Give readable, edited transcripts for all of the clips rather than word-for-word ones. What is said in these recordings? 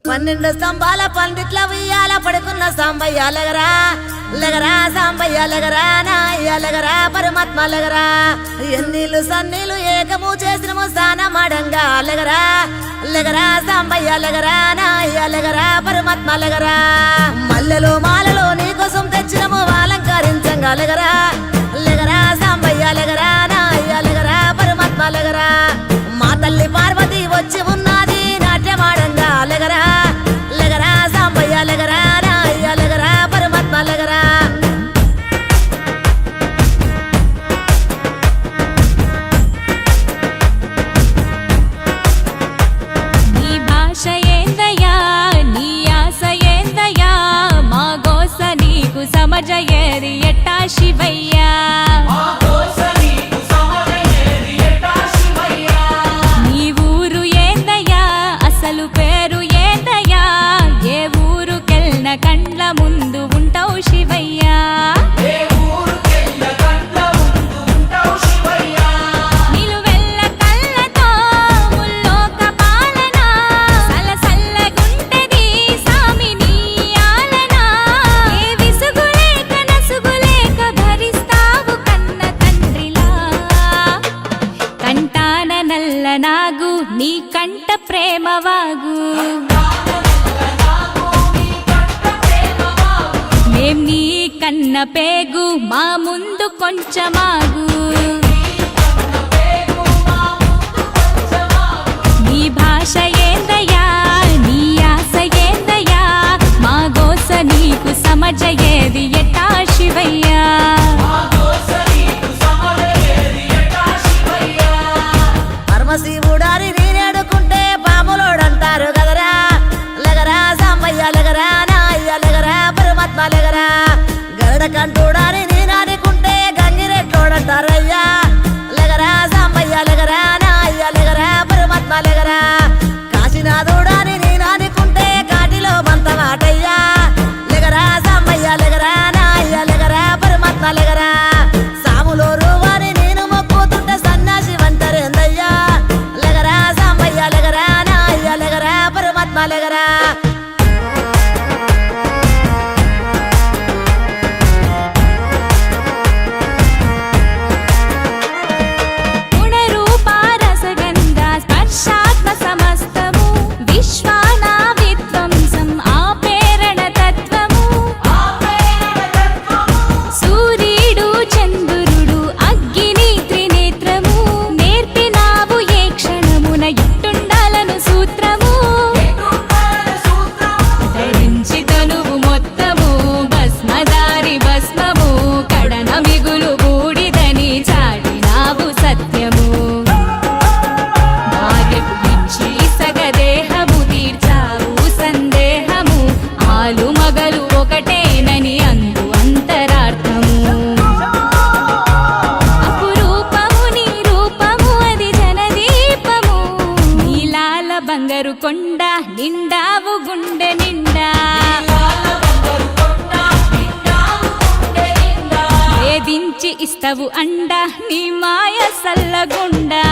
12 స్తంభాల పందిట్ల ఉయ్యాల పడుకున్న సాంబయ్య లగరా లగరా సాంబయ్య లగరా నాయ్య లగరా పరమాత్మ లగరా ఎన్నీళ్ళు సన్నీళ్ళు ఏకము చేసినము స్నానమాడంగా లగరా లగరా సాంబయ్య లగరా నాయ్య లగరా పరమాత్మ లగరా మల్లెలు మాలలు నీకోసం తెచ్చినము అలంకరించంగా లగరా లగరా సాంబయ్య లగరా నాయ్య లగరా పరమాత్మ లగరా మా తల్లి పార్వతి వచ్చి ఉన్నది నాట్యమాడంగా లగరా లగరా సాంబయ్య లగరా నాయ్య లగరా పరమాత్మ లగరా నీ భాష ఏందయ్యా నీ ఆశ ఏందయ్యా మా గోస నీకు సమజయేది ఎట్టా శివయ్యా నీ ఊరు ఏందయ్యా అసలు పేరు ఏందయ్యా ఏ ఊరుకెళ్ళిన కండ్ల ముందు ఉంటావు శివయ్యా నిలువెల్ల కళ్ళతో ముల్లోక పాలన సలసల్లగుంటది సామి నీ ఆలన ఏ విసుగులేక నసుగులేక భరిస్తావు కన్న తండ్రిలా కంటాన నల్ల నాగు నీ కంట ప్రేమ వాగు మేం నీ కన్న పేగు మా ముందు కొంచెమాగు నీ భాష ఏందయ్యా నీ ఆశ ఏందయ్యా మా గోస నీకు సమజయేది ఎట్టా శివయ్యా పరమశివుడారి నీరేడుకుంటే పాములోడంటారు గదరా లగరా సాంబయ్య లగరా నాయ్య లగరా పరమాత్మ లగరా గరుడ కంటూడారి నీనాడుకుంటే గంగిరెట్లోడంటారయ్యా లగరా సాంబయ్య లగరా నాయ్య లగరా పరమాత్మ లగరా కాశీనాథుడాని నీనాడుకుంటే కాటిలో బంతమాటయ్యా లగరా సాంబయ్య లగరా నాయ్య లగరా పరమాత్మ లగరా సాములోరు వారి నేను మొక్కుతుంటే సన్నాసి వంటరేందయ్యా లగరా సాంబయ్య లగరా నాయ్య లగరా పరమాత్మ లగరా గుణరూపారసగంధ స్పర్శాత్మ సమస్తము విశ్వాన విధ్వంసం ఆపేరణ తత్వము సూర్యుడు చంద్రుడు అగ్ని త్రినేత్రము నేర్పినావు ఏ క్షణమున ఇట్టుండాలను సూత్రము ధరించి తనువు మొత్తము భస్మదారి భస్మము కడన మిగులు బూడిదని చాటినావు సత్యము భార్యకు మించి సగదేహము తీర్చావు సందేహము ఆలు మగలు ఒకటేనని అందు అంతరార్థము అపురూపము నీ రూపము అది జనదీపము నీలాల బంగారు కొండ నిండావు గుండె నిండా వేధించి ఇస్తవు అండ నీ మాయ సల్లగుండా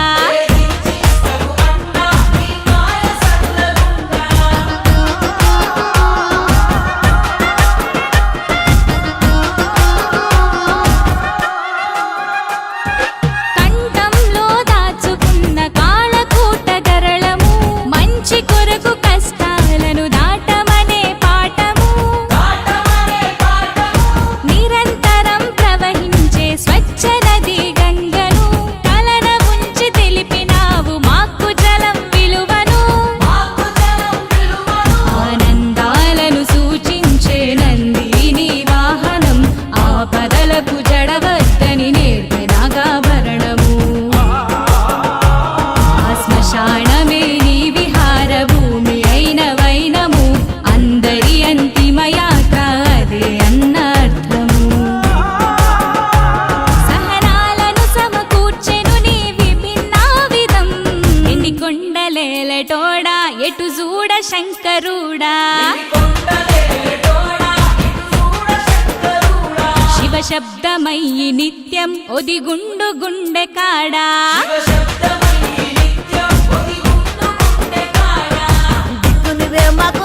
కంఠంలో దాచుకున్న కాళకూట గరళము మంచి కొరకు కష్టాలను దాటమనే పాఠము నిరంతరం ప్రవహించే స్వచ్ఛ నది గంగను కలన ఉంచి తెలిపినావు మాకు జలం విలువను ఆనందాలను సూచించే నందిని వాహనం ఆపదలకు జడవద్దని నేర్పే నాగాభరణము ఆ శ్మశానమే నీ విహార భూమి అయిన వైనము అందరి అంతిమయాత్ర అదే అన్నర్థము సహనాలను సమకూర్చెను నీ విభిన్నావిధం ఎన్ని కొండలేలటోడా ఎటు చూడ శంకరుడా శివ శబ్దమయ్యి నిత్యం ఒదిగుండు గుండె కాడా దిక్కు నువ్వే మాకు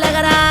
లగరా